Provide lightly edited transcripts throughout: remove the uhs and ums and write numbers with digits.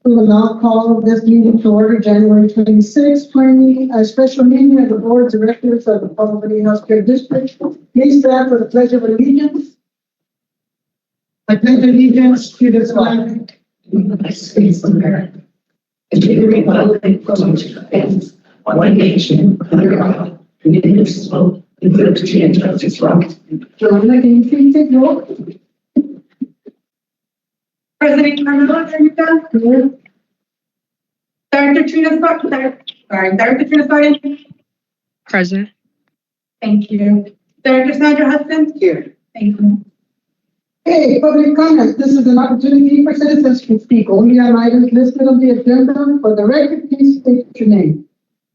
We will now call this meeting to order, January 26, 20, a special meeting of the Board of Directors of the Palo Verde Hospital District. Please stand for the Pledge of Allegiance. I pledge allegiance to the flag of the United States of America and to the republic for which it stands, one nation, under God, indivisible, with liberty and justice for all. Joanna, can you please take roll? President Carmelo, are you done? Here. Director Trina Stark. Present. Thank you. Director Sandra Hudson. Here. Thank you. Okay, public comment. This is an opportunity for citizens to speak only on items listed on the agenda. For the record, please state your name.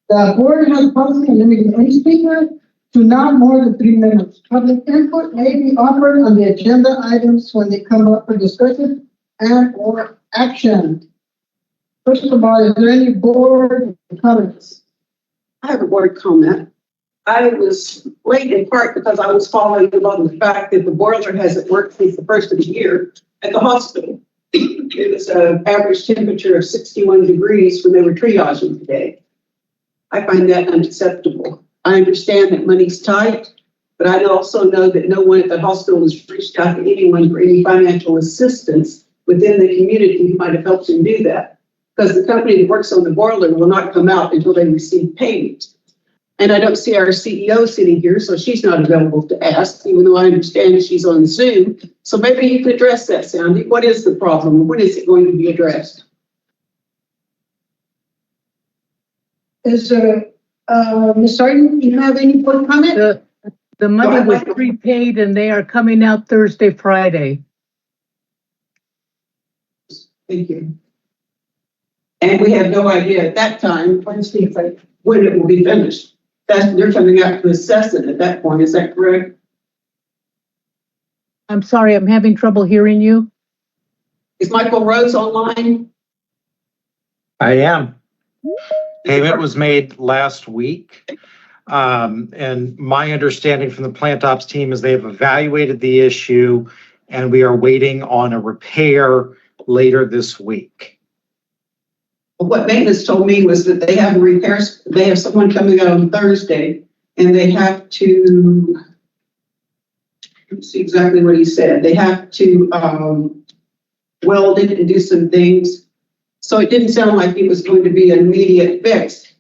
The board has a policy limiting any speaker to not more than 3 minutes. Public input may be offered on the agenda items when they come up for discussion and or action. First of all, is there any board comments? I have a board comment. I was late in part because I was following along the fact that the boiler hasn't worked since the first of the year at the hospital. It was an average temperature of 61 degrees when they were triaging today. I find that unacceptable. I understand that money's tight, but I also know that no one at the hospital has reached out to anyone for any financial assistance within the community who might have helped them do that. Because the company that works on the boiler will not come out until they receive payment. And I don't see our CEO sitting here, so she's not available to ask, even though I understand she's on Zoom. So maybe you could address that, Sandy. What is the problem? When is it going to be addressed? Is Ms. Sargent, do you have any board comment? The money was prepaid and they are coming out Thursday, Friday. Thank you. And we have no idea at that time when it will be finished. They're coming out to assess it at that point. Is that correct? I'm sorry, I'm having trouble hearing you. Is Michael Rose online? I am. Payment was made last week. And my understanding from the plant ops team is they have evaluated the issue and we are waiting on a repair later this week. What maintenance told me was that they have repairs. They have someone coming out on Thursday and they have to, let's see exactly what he said. They have to weld it and do some things. So it didn't sound like it was going to be an immediate fix.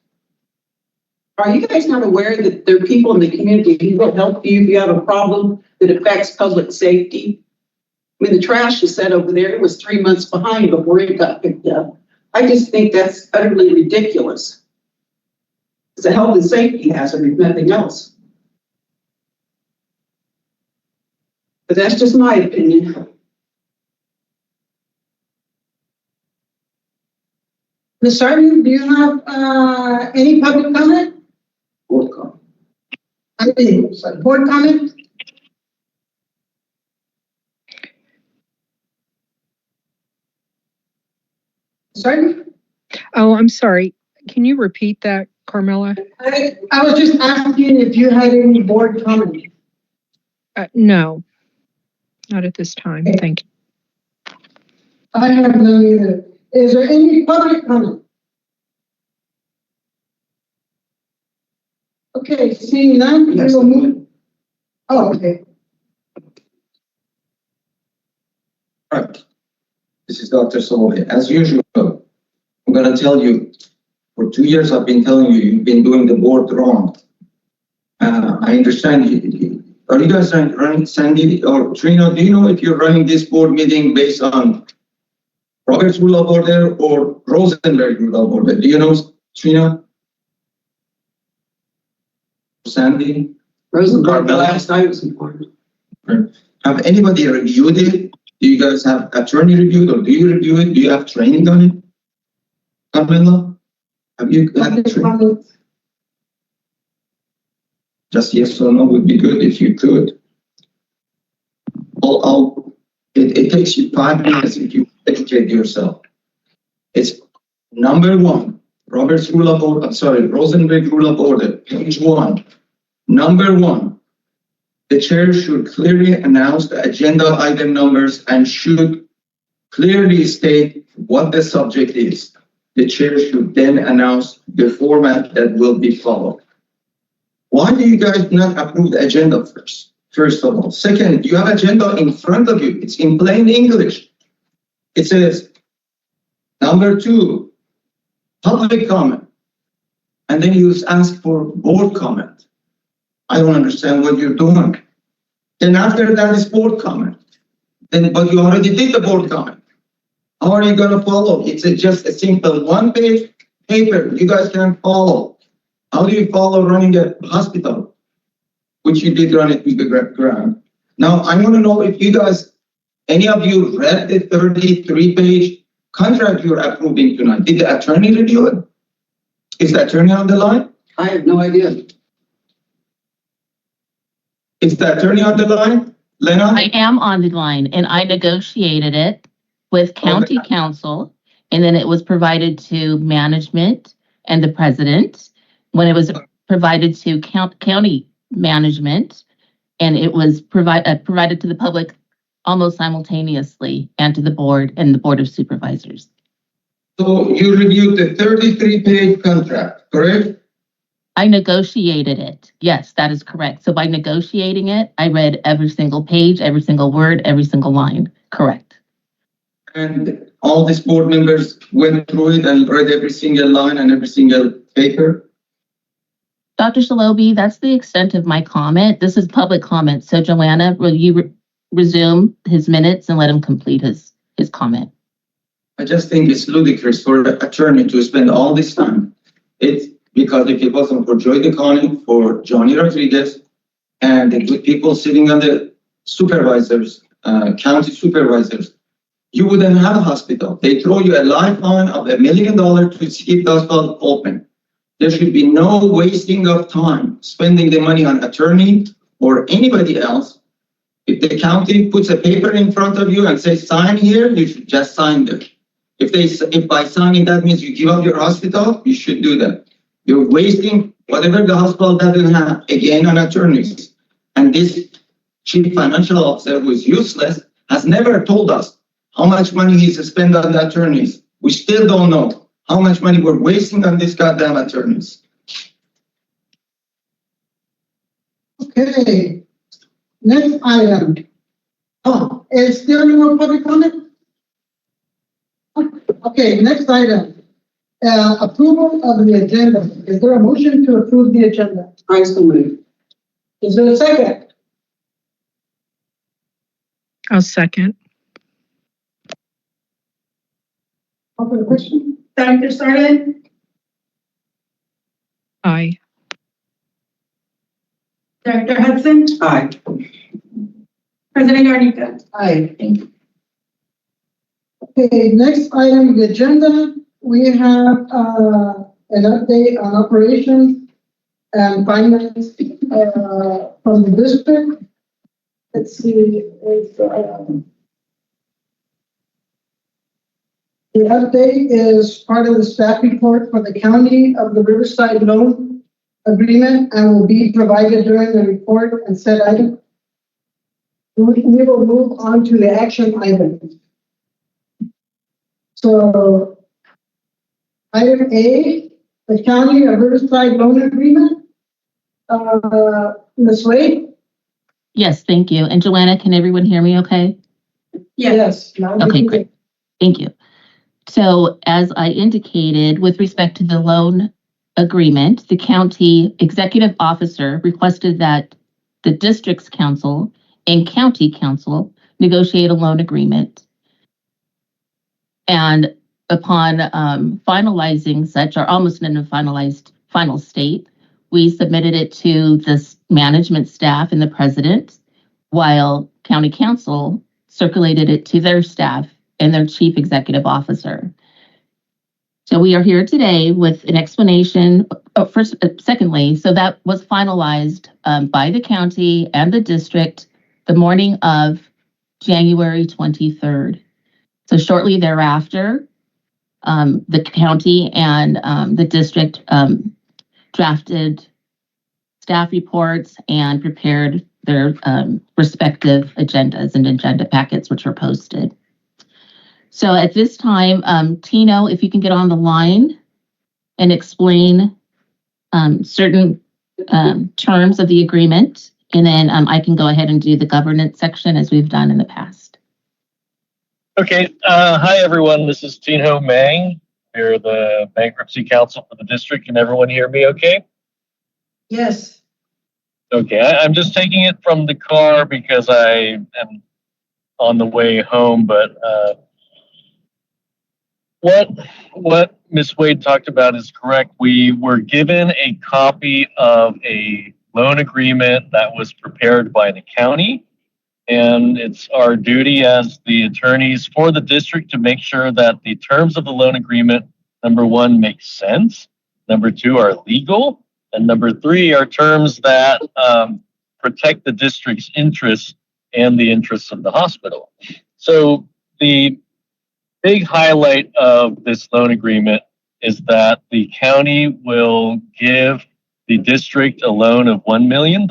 Are you guys not aware that there are people in the community who will help you if you have a problem that affects public safety? I mean, the trash is set over there. It was 3 months behind before it got picked up. I just think that's utterly ridiculous. It's a health and safety hazard, if nothing else. But that's just my opinion. Ms. Sargent, do you have any public comment? Board comment. I mean, sorry, board comment? Sorry? Oh, I'm sorry. Can you repeat that, Carmela? I was just asking if you had any board comment. No, not at this time. Thank you. I have none either. Is there any public comment? Okay, seeing none, we will move. Oh, okay. Right. This is Dr. Solomon. As usual, I'm going to tell you, for 2 years I've been telling you, you've been doing the board wrong. I understand. Are you guys running, Sandy or Trina, do you know if you're running this board meeting based on Robert's Rule of Order or Rosenberg Rule of Order? Do you know, Trina? Sandy? Rosenberg, the last I was informed. Have anybody reviewed it? Do you guys have attorney reviewed or do you review it? Do you have training on it? Carmela? Have you had training? Just yes or no would be good if you could. It takes you 5 minutes if you educate yourself. It's number 1, Robert's Rule of Order, Rosenberg Rule of Order, page 1. Number 1, the chair should clearly announce the agenda item numbers and should clearly state what the subject is. The chair should then announce the format that will be followed. Why do you guys not approve the agenda first? First of all. Second, you have agenda in front of you. It's in plain English. It says, number 2, public comment. And then you ask for board comment. I don't understand what you're doing. Then after that is board comment. But you already did the board comment. How are you going to follow? It's just a simple one-page paper. You guys can't follow. How do you follow running a hospital? Which you did run it to the ground. Now, I want to know if you guys, any of you read the 33-page contract you're approving tonight. Did the attorney review it? Is the attorney on the line? I have no idea. Is the attorney on the line? Lena? I am on the line and I negotiated it with county council, and then it was provided to management and the president when it was provided to county management, and it was provided to the public almost simultaneously and to the board and the board of supervisors. So you reviewed the 33-page contract, correct? I negotiated it. Yes, that is correct. So by negotiating it, I read every single page, every single word, every single line. Correct. And all these board members went through it and read every single line and every single paper? Dr. Shalobi, that's the extent of my comment. This is public comment. So Joanna, will you resume his minutes and let him complete his comment? I just think it's ludicrous for the attorney to spend all this time. It's because if it wasn't for Joy DeConning, for Johnny Rodriguez, and the good people sitting on the supervisors, county supervisors, you wouldn't have a hospital. They throw you a lifeline of $1 million to keep the hospital open. There should be no wasting of time spending the money on attorney or anybody else. If the county puts a paper in front of you and says sign here, you should just sign there. If by signing that means you give up your hospital, you should do that. You're wasting whatever the hospital doesn't have, again, on attorneys. And this chief financial officer, who is useless, has never told us how much money he's spent on the attorneys. We still don't know how much money we're wasting on these goddamn attorneys. Okay. Next item. Oh, is there any more public comment? Okay, next item. Approval of the agenda. Is there a motion to approve the agenda? I so move. Is there a second? I'll second. Call for the question? Dr. Sarden, Aye. Director Hudson, Aye. President Yarnica. Aye. Okay, next item on the agenda, we have an update on operations and finance from the district. Let's see, the update is part of the staff report for the county of the Riverside loan agreement and will be provided during the report and said item. We will move on to the action items. So, item A, the county of Riverside loan agreement. Ms. Wade? Yes, thank you. And Joanna, can everyone hear me okay? Yes. Okay, great. Thank you. So as I indicated, with respect to the loan agreement, the county executive officer requested that the district's council and county council negotiate a loan agreement. And upon finalizing such, or almost in a finalized final state, we submitted it to the management staff and the president, while county council circulated it to their staff and their chief executive officer. So we are here today with an explanation. Secondly, so that was finalized by the county and the district the morning of January 23rd. So shortly thereafter, the county and the district drafted staff reports and prepared their respective agendas and agenda packets, which were posted. So at this time, Tino, if you can get on the line and explain certain terms of the agreement, and then I can go ahead and do the governance section as we've done in the past. Okay. Hi, everyone. This is Tino Mang. We're the bankruptcy counsel for the district. Can everyone hear me okay? Yes. Okay. I'm just taking it from the car because I am on the way home, but what Ms. Wade talked about is correct. We were given a copy of a loan agreement that was prepared by the county. And it's our duty as the attorneys for the district to make sure that the terms of the loan agreement, number one, make sense. Number two, are legal. And number three, are terms that protect the district's interests and the interests of the hospital. So the big highlight of this loan agreement is that the county will give the district a loan of $1 million,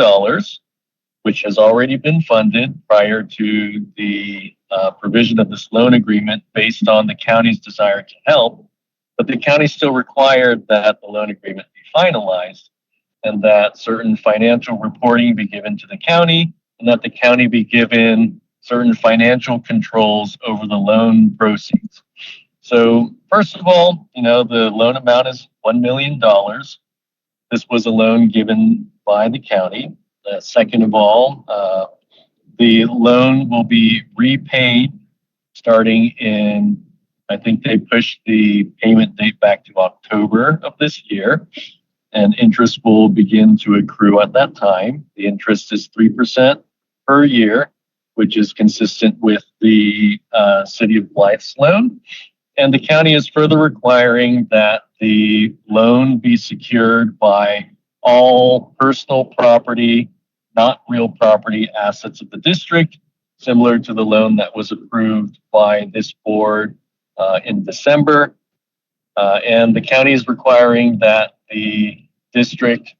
which has already been funded prior to the provision of this loan agreement based on the county's desire to help. But the county still required that the loan agreement be finalized and that certain financial reporting be given to the county and that the county be given certain financial controls over the loan proceeds. So first of all, the loan amount is $1 million. This was a loan given by the county. Second of all, the loan will be repaid starting in, I think they pushed the payment date back to October of this year, and interest will begin to accrue at that time. The interest is 3% per year, which is consistent with the city of Blythe's loan. And the county is further requiring that the loan be secured by all personal property, not real property assets of the district, similar to the loan that was approved by this board in December. And the county is requiring that the district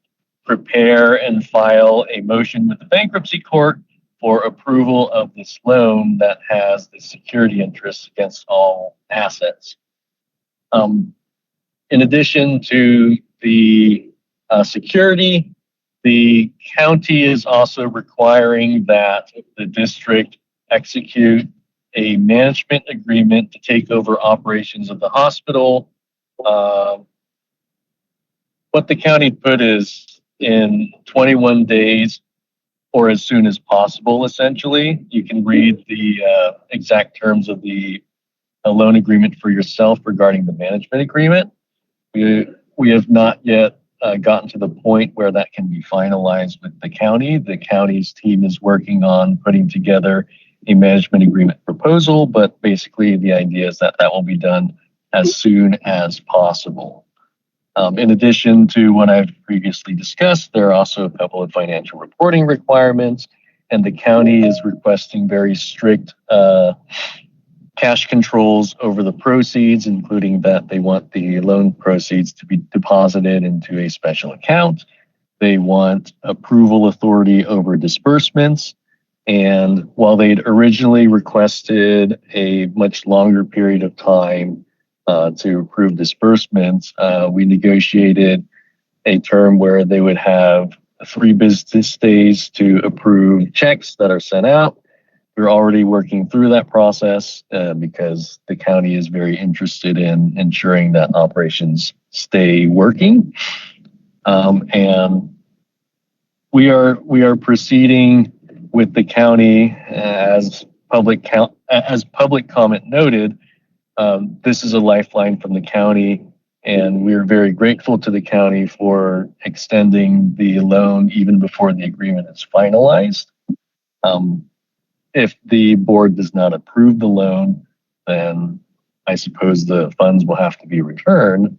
prepare and file a motion with the bankruptcy court for approval of this loan that has the security interests against all assets. In addition to the security, the county is also requiring that the district execute a management agreement to take over operations of the hospital. What the county put is in 21 days or as soon as possible, essentially. You can read the exact terms of the loan agreement for yourself regarding the management agreement. We have not yet gotten to the point where that can be finalized with the county. The county's team is working on putting together a management agreement proposal, but basically the idea is that that will be done as soon as possible. In addition to what I've previously discussed, there are also a couple of financial reporting requirements, and the county is requesting very strict cash controls over the proceeds, including that they want the loan proceeds to be deposited into a special account. They want approval authority over disbursements. And while they'd originally requested a much longer period of time to approve disbursements, we negotiated a term where they would have 3 business days to approve checks that are sent out. We're already working through that process because the county is very interested in ensuring that operations stay working. And we are proceeding with the county as public comment noted. This is a lifeline from the county, and we're very grateful to the county for extending the loan even before the agreement is finalized. If the board does not approve the loan, then I suppose the funds will have to be returned.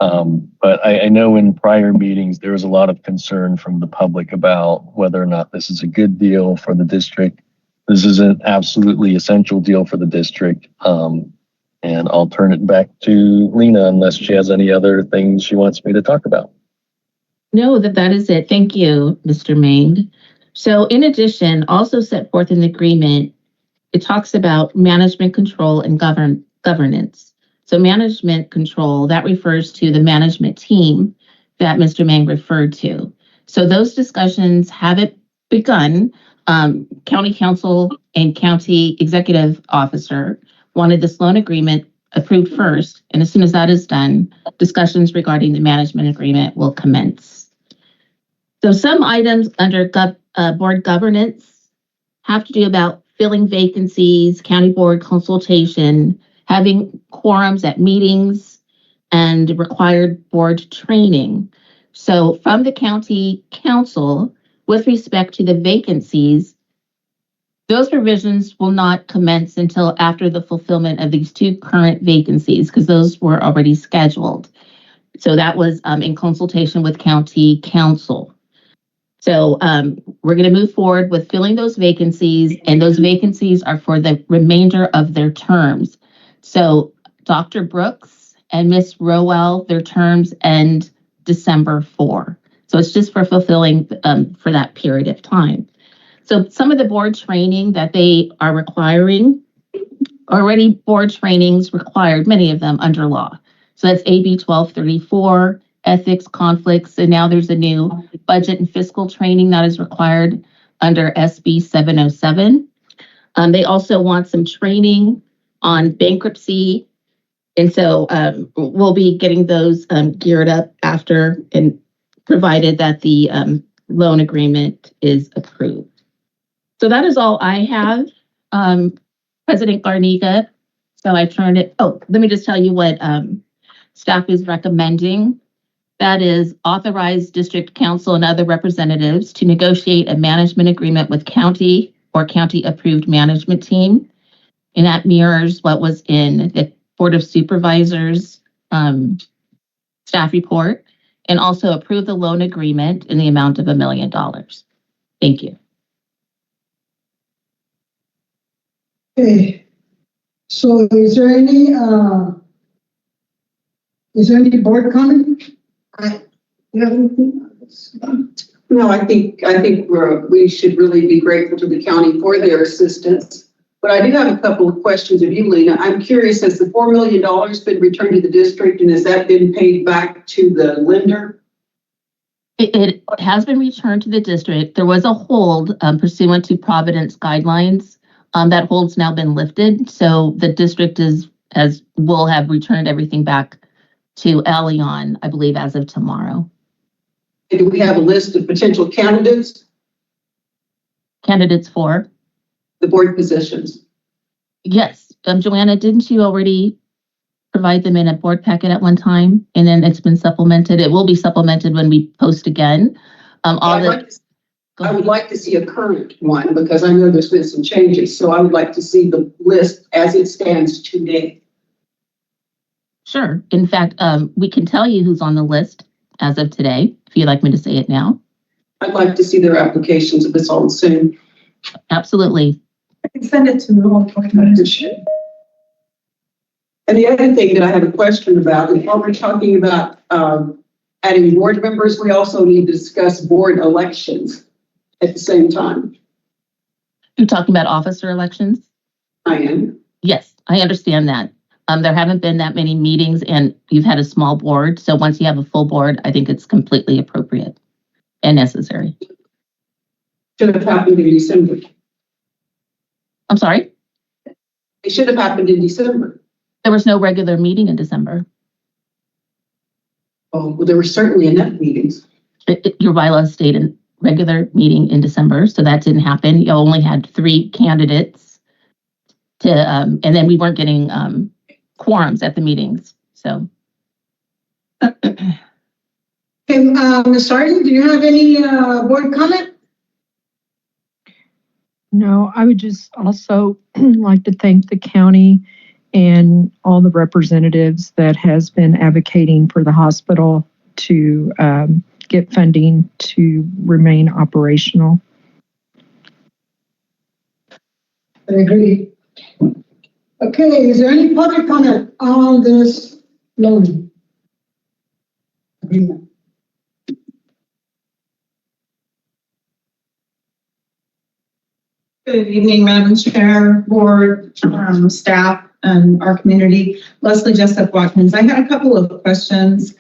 But I know in prior meetings, there was a lot of concern from the public about whether or not this is a good deal for the district. This is an absolutely essential deal for the district. And I'll turn it back to Lena unless she has any other things she wants me to talk about. No, that is it. Thank you, Mr. Mang. So in addition, also set forth in the agreement it talks about management control and governance. So management control, that refers to the management team that Mr. Mang referred to. So those discussions haven't begun. County council and county executive officer wanted this loan agreement approved first. And as soon as that is done, discussions regarding the management agreement will commence. So some items under board governance have to do about filling vacancies, county board consultation, having quorums at meetings, and required board training. So from the county council, with respect to the vacancies, those provisions will not commence until after the fulfillment of these two current vacancies, because those were already scheduled. So that was in consultation with county council. So we're going to move forward with filling those vacancies, and those vacancies are for the remainder of their terms. So Dr. Brooks and Miss Rowell, their terms end December 4. So it's just for fulfilling for that period of time. So some of the board training that they are requiring, already board trainings required, many of them under law. So that's AB 1234, ethics, conflicts, and now there's a new budget and fiscal training that is required under SB 707. They also want some training on bankruptcy. And so we'll be getting those geared up after, and provided that the loan agreement is approved. So that is all I have, President Garniga. So I turned it, let me just tell you what staff is recommending. That is authorize district council and other representatives to negotiate a management agreement with county or county approved management team. And that mirrors what was in the Board of Supervisors staff report, and also approve the loan agreement in the amount of $1 million. Thank you. Okay, so is there any board comment? You have anything? No, I think we should really be grateful to the county for their assistance. But I do have a couple of questions of you, Lena. I'm curious, has the $4 million been returned to the district, and has that been paid back to the lender? It has been returned to the district. There was a hold pursuant to Providence guidelines. That hold's now been lifted. So the district will have returned everything back to Elion, I believe, as of tomorrow. And do we have a list of potential candidates? Candidates for? The board positions. Yes. Joanna, didn't you already provide them in a board packet at one time? And then it's been supplemented. It will be supplemented when we post again. I would like to see a current one, because I know there's been some changes. So I would like to see the list as it stands today. Sure. In fact, we can tell you who's on the list as of today, if you'd like me to say it now. I'd like to see their applications if it's all the same. Absolutely. I can send it to all board members. And the other thing that I have a question about is, while we're talking about adding board members, we also need to discuss board elections at the same time. You're talking about officer elections? I am. Yes, I understand that. There haven't been that many meetings, and you've had a small board. So once you have a full board, I think it's completely appropriate and necessary. Should have happened in December. I'm sorry? It should have happened in December. There was no regular meeting in December. Oh, well, there were certainly enough meetings. Your bylaws state a regular meeting in December, so that didn't happen. You only had 3 candidates to, and then we weren't getting quorums at the meetings. So. Okay, Ms. Sardi, do you have any board comment? No, I would just also like to thank the county and all the representatives that has been advocating for the hospital to get funding to remain operational. I agree. Okay, is there any public comment on this loan agreement? Good evening, Madam Chair, Board, staff, and our community. Leslie Jessup Watkins. I had a couple of questions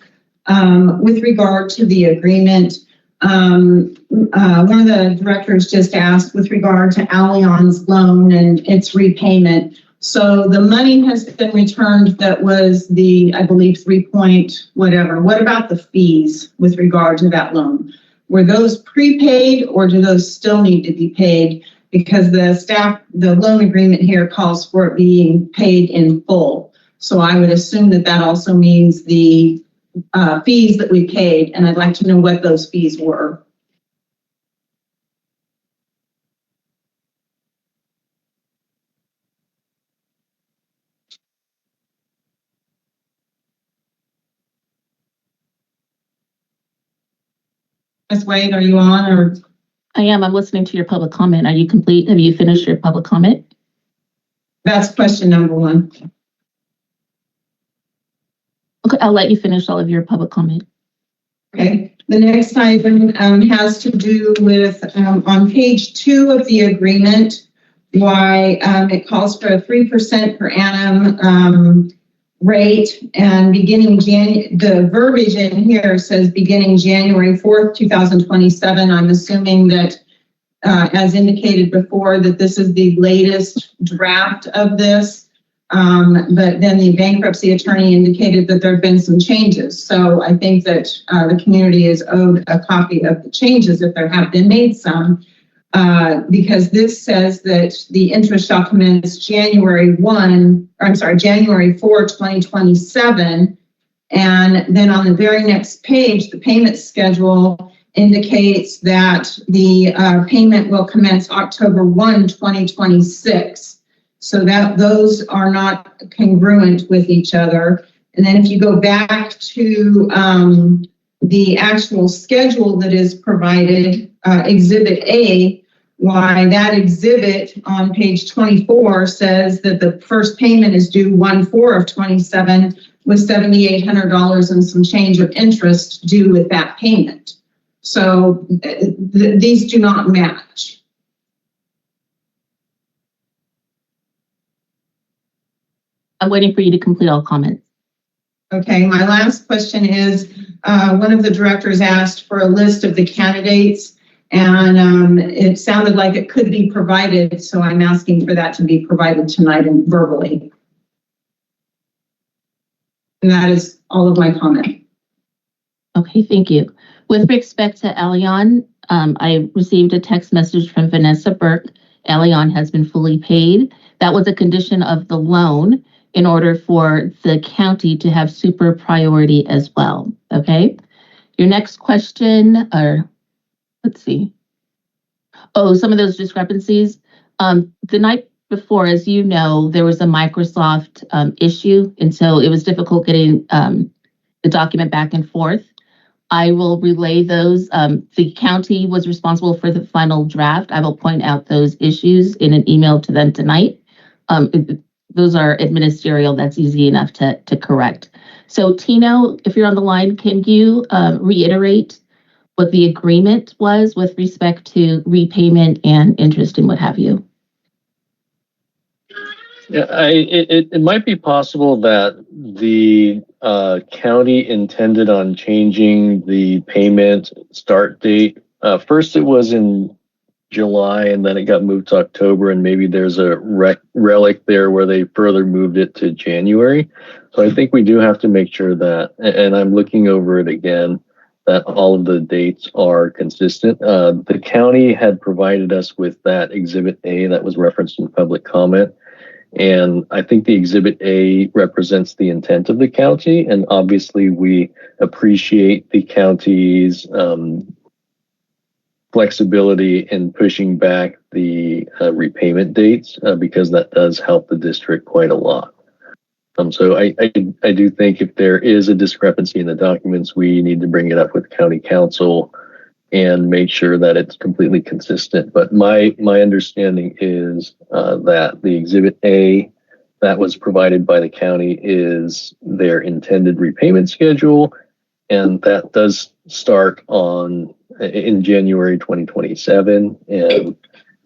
with regard to the agreement. One of the directors just asked with regard to Allianz loan and its repayment. So the money has been returned that was the, I believe, 3 point whatever. What about the fees with regard to that loan? Were those prepaid or do those still need to be paid? Because the loan agreement here calls for it being paid in full. So I would assume that that also means the fees that we paid, and I'd like to know what those fees were. Ms. Wade, are you on, or? I am. I'm listening to your public comment. Are you complete? Have you finished your public comment? That's question number one. Okay, I'll let you finish all of your public comment. Okay. The next item has to do with on page 2 of the agreement, why it calls for a 3% per annum rate, and beginning the verbiage in here says beginning January 4th, 2027. I'm assuming that as indicated before, that this is the latest draft of this. But then the bankruptcy attorney indicated that there have been some changes. So I think that the community is owed a copy of the changes if there have been made some, because this says that the interest shall commence January 4, 2027. And then on the very next page, the payment schedule indicates that the payment will commence October 1, 2026. So that those are not congruent with each other. And then if you go back to the actual schedule that is provided, Exhibit A, why that exhibit on page 24 says that the first payment is due 1/4 of 27 with $7,800 and some change of interest due with that payment. So these do not match. I'm waiting for you to complete all comments. Okay, my last question is, one of the directors asked for a list of the candidates, and it sounded like it could be provided, so I'm asking for that to be provided tonight and verbally. And that is all of my comment. Okay, thank you. With respect to Allianz, I received a text message from Vanessa Burke. Allianz has been fully paid. That was a condition of the loan in order for the county to have super priority as well, okay? Your next question, or let's see. Oh, some of those discrepancies. The night before, as you know, there was a Microsoft issue, and so it was difficult getting the document back and forth. I will relay those. The county was responsible for the final draft. I will point out those issues in an email to them tonight. Those are administerial. That's easy enough to correct. So Tino, if you're on the line, can you reiterate what the agreement was with respect to repayment and interest and what have you? Yeah, it might be possible that the county intended on changing the payment start date. First, it was in July, and then it got moved to October, and maybe there's a relic there where they further moved it to January. So I think we do have to make sure that, and I'm looking over it again, that all of the dates are consistent. The county had provided us with that Exhibit A that was referenced in public comment. And I think the Exhibit A represents the intent of the county. And obviously we appreciate the county's flexibility in pushing back the repayment dates because that does help the district quite a lot. So I do think if there is a discrepancy in the documents, we need to bring it up with county council and make sure that it's completely consistent. But my understanding is that the Exhibit A that was provided by the county is their intended repayment schedule, and that does start in January 2027, and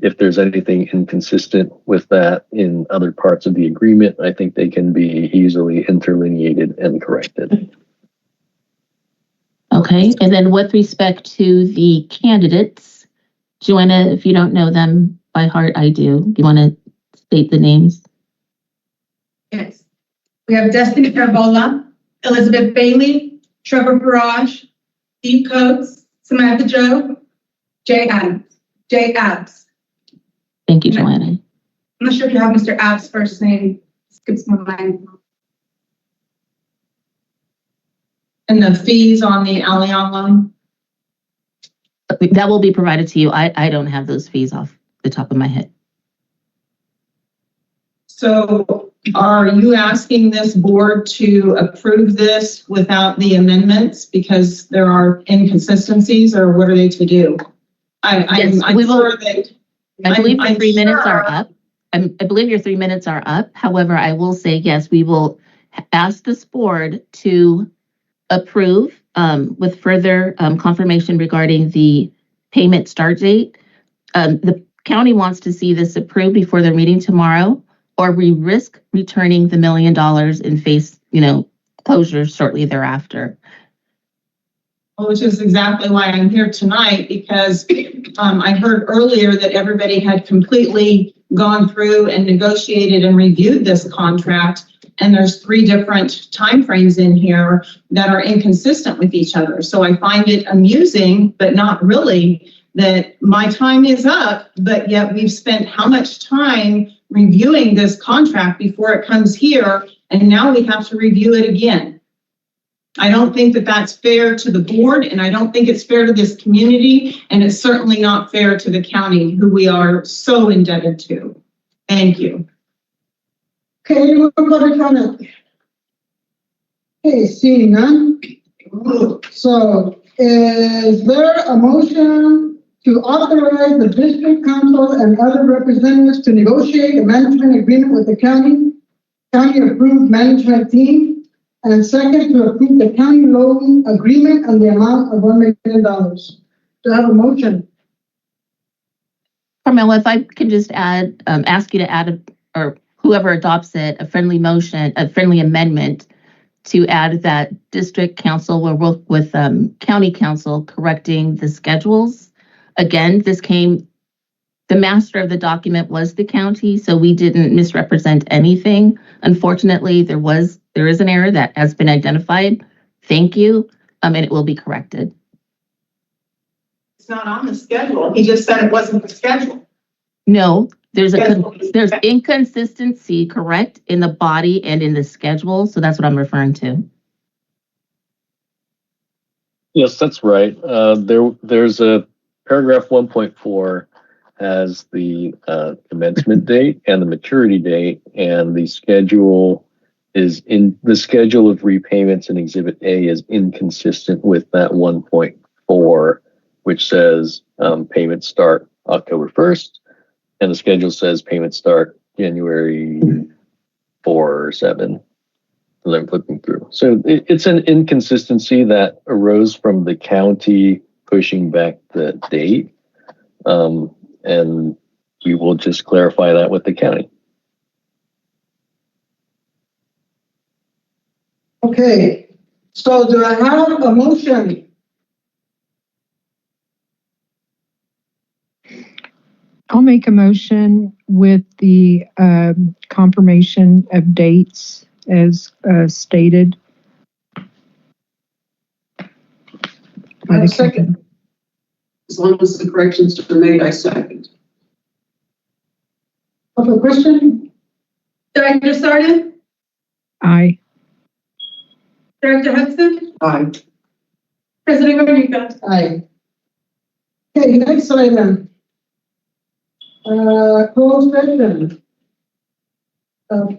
if there's anything inconsistent with that in other parts of the agreement, I think they can be easily interlineated and corrected. Okay, and then with respect to the candidates, Joanna, if you don't know them by heart, I do. Do you want to state the names? Yes. We have Destiny Carbola, Elizabeth Bailey, Trevor Barrage, Steve Coates, Samantha Joe, Jay Adams. Thank you, Joanna. I'm not sure if you have Mr. Ab's first name. Skips my mind. And the fees on the Allianz loan? That will be provided to you. I don't have those fees off the top of my head. So are you asking this board to approve this without the amendments because there are inconsistencies, or what are they to do? Yes, I'm we will. sure that. I believe your I'm 3 minutes are sure- up. I believe your 3 minutes are up. However, I will say, yes, we will ask this board to approve with further confirmation regarding the payment start date. The county wants to see this approved before their meeting tomorrow, or we risk returning the $1 million and face, closure shortly thereafter. Which is exactly why I'm here tonight, because I heard earlier that everybody had completely gone through and negotiated and reviewed this contract. And there's 3 different timeframes in here that are inconsistent with each other. So I find it amusing, but not really, that my time is up, but yet we've spent how much time reviewing this contract before it comes here, and now we have to review it again. I don't think that that's fair to the board, and I don't think it's fair to this community, and it's certainly not fair to the county, who we are so indebted to. Thank you. Okay, anyone public comment? Okay, seeing none. So is there a motion to authorize the district council and other representatives to negotiate a management agreement with the county approved management team? And second, to approve the county loan agreement and the amount of $1 million. Do I have a motion? Carmela, if I can just ask you to add, or whoever adopts it, a friendly amendment to add that district council will work with county council correcting the schedules. Again, the master of the document was the county, so we didn't misrepresent anything. Unfortunately, there is an error that has been identified. Thank you, and it will be corrected. It's not on the schedule. He just said it wasn't the schedule. No, there's inconsistency, correct, in the body and in the schedule, so that's what I'm referring to. Yes, that's right. There's a paragraph 1.4 has the commencement date and the maturity date, and the schedule of repayments in Exhibit A is inconsistent with that 1.4, which says payments start October 1st, and the schedule says payments start January 4 or 7. As I'm flipping through. So it's an inconsistency that arose from the county pushing back the date. And we will just clarify that with the county. Okay, so do I have a motion? I'll make a motion with the confirmation of dates as stated. I have a second. As long as the corrections are made, I second. Okay, question? Director Sardi? Aye. Director Hudson? Aye. President Rodriguez? Aye. Okay, next item. Closed session.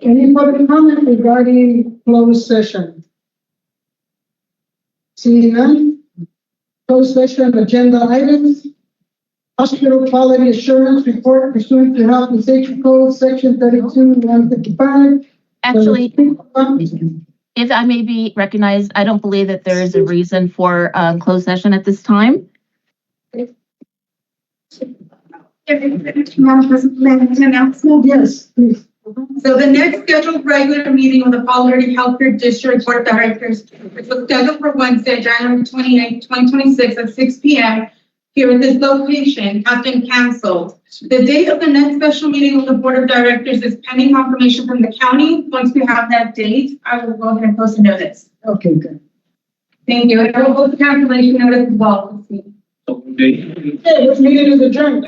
Any public comment regarding closed session? Seeing none. Closed session agenda items. Hospital quality assurance report pursuant to Health and Safety Code, Section 32-155. Actually, if I may be recognized, I don't believe that there is a reason for closed session at this time. Madam President, announcement. Yes, please. So the next scheduled regular meeting of the Palo Verde Healthcare District Board of Directors, which was scheduled for Wednesday, January 28, 2026 at 6 p.m. here at this location, has been canceled. The date of the next special meeting of the Board of Directors is pending confirmation from the county. Once we have that date, I will go ahead and post a notice. Okay, good. Thank you. And I will post a cancellation notice as well. Okay. Okay, this meeting is adjourned.